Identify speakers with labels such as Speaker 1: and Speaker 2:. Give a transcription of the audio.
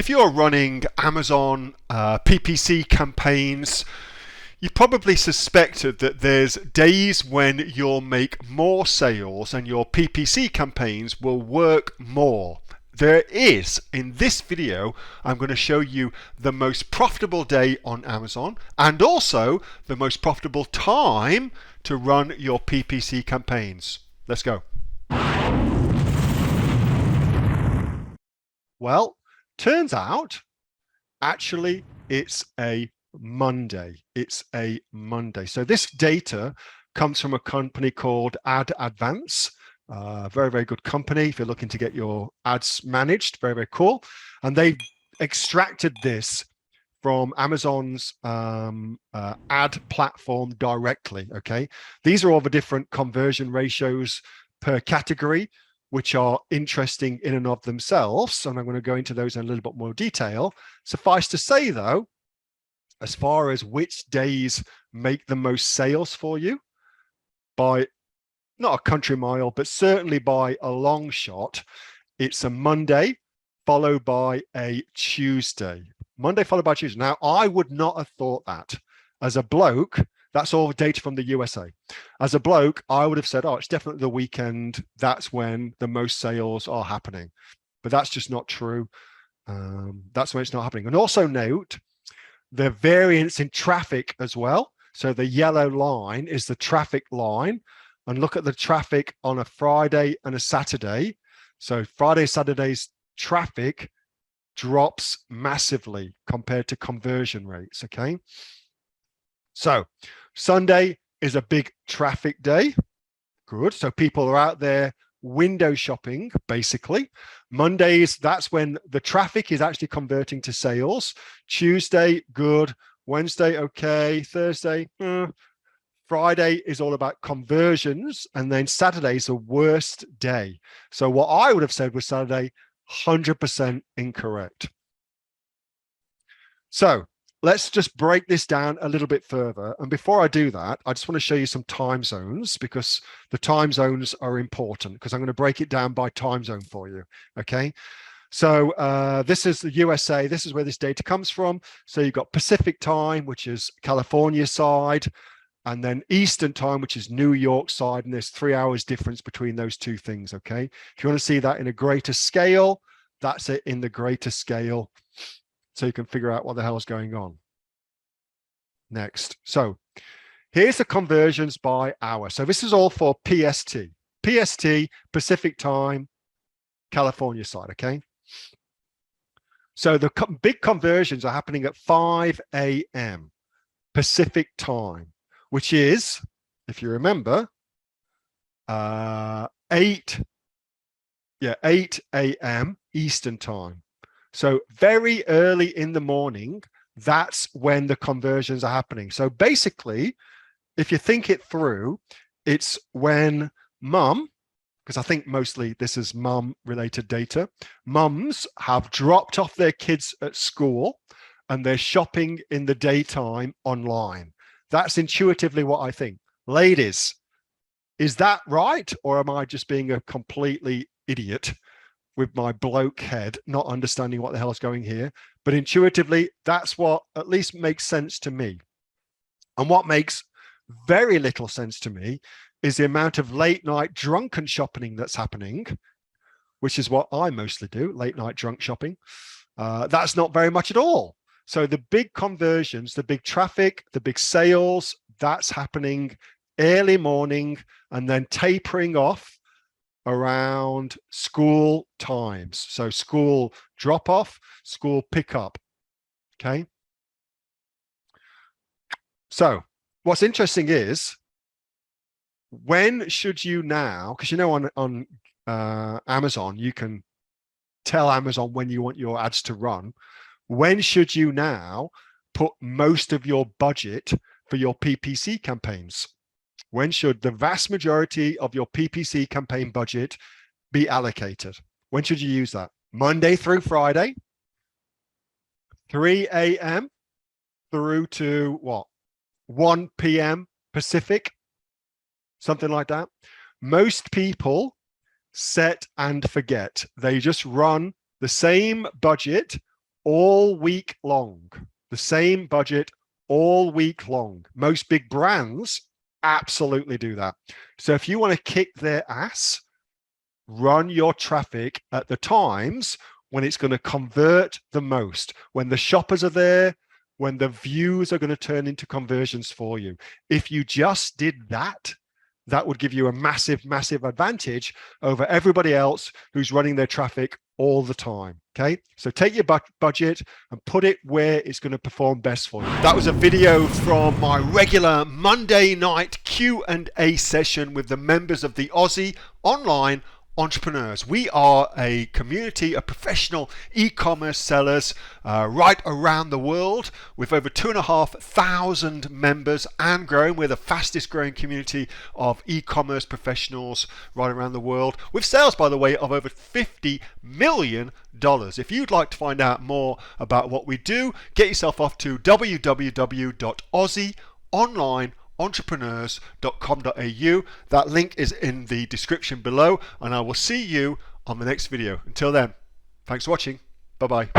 Speaker 1: If you're running Amazon PPC campaigns, you probably suspected that there's days when you'll make more sales and your PPC campaigns will work more. There is. In this video, I'm going to show you the most profitable day on Amazon and also the most profitable time to run your PPC campaigns. Let's go. Well, turns out, actually, it's a Monday. It's a Monday. So this data comes from a company called AdAdvance. Very, very good company if you're looking to get your ads managed. Very, very cool. And they extracted this from Amazon's ad platform directly. Okay, these are all the different conversion ratios per category, which are interesting in and of themselves. And I'm going to go into those in a little bit more detail. Suffice to say, though, as far as which days make the most sales for you, by not a country mile, but certainly by a long shot, it's a Monday followed by a Tuesday. Monday followed by Tuesday. Now, I would not have thought that. As a bloke, that's all data from the USA. As a bloke, I would have said, oh, it's definitely the weekend. That's when the most sales are happening. But that's just not true. That's when it's not happening. And also note the variance in traffic as well. So the yellow line is the traffic line. And look at the traffic on a Friday and a Saturday. So Friday, Saturday's traffic drops massively compared to conversion rates, okay? So Sunday is a big traffic day. Good. So people are out there window shopping, basically. Mondays, that's when the traffic is actually converting to sales. Tuesday, good. Wednesday, okay. Thursday, Friday is all about conversions. And then Saturday is the worst day. So what I would have said was Saturday, 100% incorrect. So let's just break this down a little bit further. And before I do that, I just want to show you some time zones because the time zones are important because I'm going to break it down by time zone for you. Okay. So this is the USA. This is where this data comes from. So you've got Pacific time, which is California side, and then Eastern time, which is New York side. And there's 3 hours difference between those two things. Okay. If you want to see that in a greater scale, that's it in the greater scale. So you can figure out what the hell is going on. Next. So here's the conversions by hour. So this is all for PST. PST, Pacific time, California side, okay? So the big conversions are happening at 5 a.m. Pacific time, which is, if you remember, 8 a.m. Eastern time. So very early in the morning, that's when the conversions are happening. So basically, if you think it through, it's when mum, because I think mostly this is mum related data, mums have dropped off their kids at school and they're shopping in the daytime online. That's intuitively what I think. Ladies, is that right? Or am I just being a completely idiot with my bloke head, not understanding what the hell is going here? But intuitively, that's what at least makes sense to me. And what makes very little sense to me is the amount of late night drunken shopping that's happening, which is what I mostly do, late night drunk shopping. That's not very much at all. So the big conversions, the big traffic, the big sales, that's happening early morning and then tapering off around school times. So school drop off, school pickup. Okay. So what's interesting is when should you now, because you know on Amazon, you can tell Amazon when you want your ads to run. When should you now put most of your budget for your PPC campaigns? When should the vast majority of your PPC campaign budget be allocated? When should you use that? Monday through Friday, 3 a.m. through to what? 1 p.m. Pacific, something like that. Most people set and forget. They just run the same budget all week long. The same budget all week long. Most big brands absolutely do that. So if you want to kick their ass, run your traffic at the times when it's going to convert the most, when the shoppers are there, when the views are going to turn into conversions for you. If you just did that, that would give you a massive, massive advantage over everybody else who's running their traffic all the time. Okay, so take your budget and put it where it's going to perform best for you. That was a video from my regular Monday night Q&A session with the members of the Aussie Online Entrepreneurs. We are a community of professional e-commerce sellers right around the world with over 2,500 members and growing. We're the fastest growing community of e-commerce professionals right around the world with sales, by the way, of over $50 million. If you'd like to find out more about what we do, get yourself off to www.aussieonlineentrepreneurs.com.au. That link is in the description below, and I will see you on the next video. Until then, thanks for watching. Bye-bye.